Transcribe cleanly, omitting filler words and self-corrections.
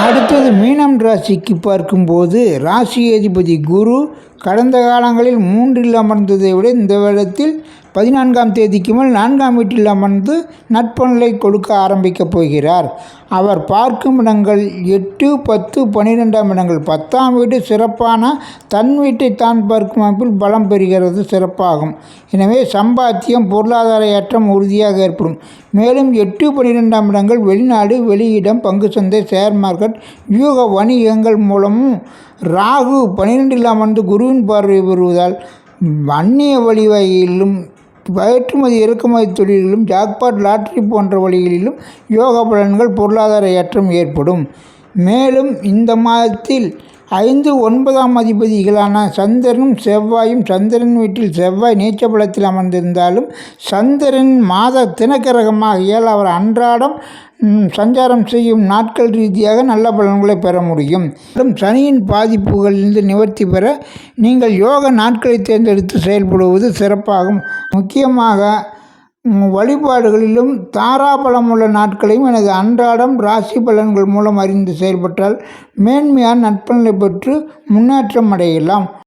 அடுத்தது மீனம் ராசிக்கு பார்க்கும்போது ராசி அதிபதி குரு கடந்த காலங்களில் 3ல் அமர்ந்ததை விட இந்த வருடத்தில் 14ஆம் தேதிக்கு மேல் 4ஆம் வீட்டில் அமர்ந்து நட்பலனை கொடுக்க ஆரம்பிக்கப் போகிறார். அவர் பார்க்கும் இடங்கள் 8, 10, 12ஆம் இடங்கள். 10ஆம் வீடு சிறப்பான தன் வீட்டை தான் பார்க்கும் அமைப்பில் பலம் பெறுகிறது, சிறப்பாகும். எனவே சம்பாத்தியம், பொருளாதார ஏற்றம் உறுதியாக ஏற்படும். மேலும் 8, 12ஆம் இடங்கள் வெளிநாடு, வெளியிடம், பங்குச்சந்தை, ஷேர் மார்க்கெட், வியூக வணிகங்கள் மூலமும் ராகு 12ல் அமர்ந்து குருவின் பார்வை பெறுவதால் அந்நிய வழிவகையிலும் ஏற்றுமதி இறக்குமதி தொழில்களிலும் ஜாக்பாட் லாட்டரி போன்ற வழிகளிலும் யோக பலன்கள், பொருளாதார ஏற்றம் ஏற்படும். மேலும் இந்த மாதத்தில் 5, 9ஆம் அதிபதிகளான சந்திரனும் செவ்வாயும், சந்திரன் வீட்டில் செவ்வாய் நீச்ச பலத்தில் அமர்ந்திருந்தாலும் சந்திரன் மாத தினக்கரகமாகியால் அவர் அன்றாடம் சஞ்சாரம் செய்யும் நாட்கள் ரீதியாக நல்ல பலன்களை பெற முடியும். மற்றும் சனியின் பாதிப்புகளிலிருந்து நிவர்த்தி பெற நீங்கள் யோக நாட்களை தேர்ந்தெடுத்து செயல்படுவது சிறப்பாகும். முக்கியமாக வழிபாடுகளிலும் தாராபலமுள்ள நாட்களையும் எனது அன்றாடம் ராசி பலன்கள் மூலம் அறிந்து செயல்பட்டால் மேன்மையான நட்பலனை பெற்று முன்னேற்றம் அடையலாம்.